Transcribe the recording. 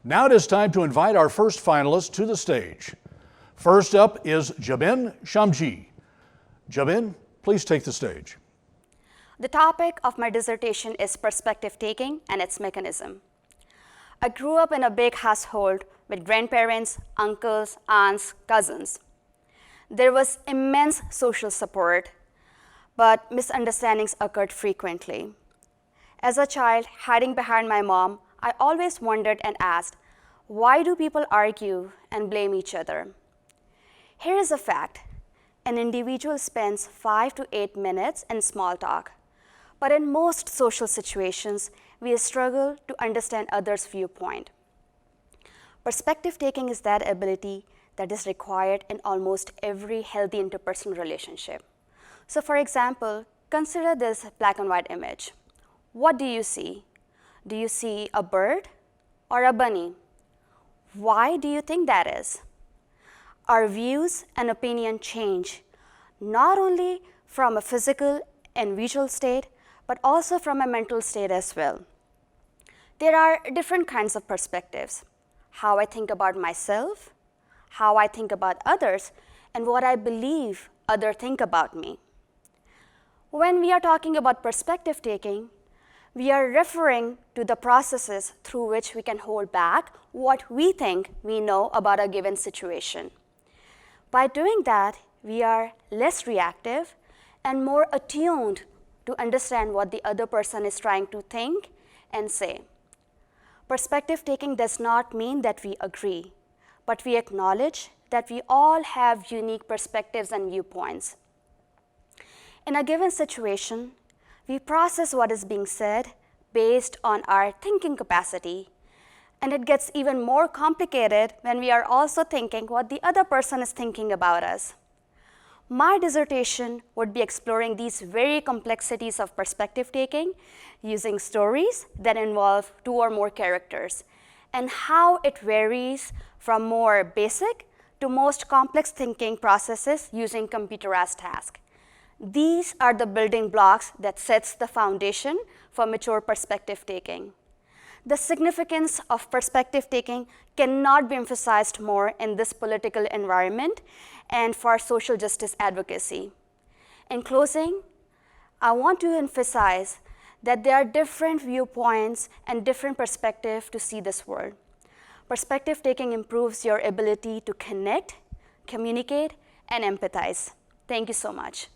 Now it is time to invite our first finalist to the stage. First up is Jabeen Shamji. Jabeen, please take the stage. The topic of my dissertation is perspective taking and its mechanism. I grew up in a big household with grandparents, uncles, aunts, cousins. There was immense social support, but misunderstandings occurred frequently. As a child, hiding behind my mom, I always wondered and asked, why do people argue and blame each other? Here is a fact. An individual spends 5 to 8 minutes in small talk. But in most social situations, we struggle to understand others' viewpoint. Perspective taking is that ability that is required in almost every healthy interpersonal relationship. So for example, consider this black and white image. What do you see? Do you see a bird or a bunny? Why do you think that is? Our views and opinion change, not only from a physical and visual state, but also from a mental state as well. There are different kinds of perspectives: how I think about myself, how I think about others, and what I believe others think about me. When we are talking about perspective taking, we are referring to the processes through which we can hold back what we think we know about a given situation. By doing that, we are less reactive and more attuned to understand what the other person is trying to think and say. Perspective taking does not mean that we agree, but we acknowledge that we all have unique perspectives and viewpoints. In a given situation, we process what is being said based on our thinking capacity, and it gets even more complicated when we are also thinking what the other person is thinking about us. My dissertation would be exploring these very complexities of perspective taking using stories that involve 2 or more characters, and how it varies from more basic to most complex thinking processes using computerized tasks. These are the building blocks that sets the foundation for mature perspective taking. The significance of perspective taking cannot be emphasized more in this political environment and for social justice advocacy. In closing, I want to emphasize that there are different viewpoints and different perspectives to see this world. Perspective taking improves your ability to connect, communicate, and empathize. Thank you so much.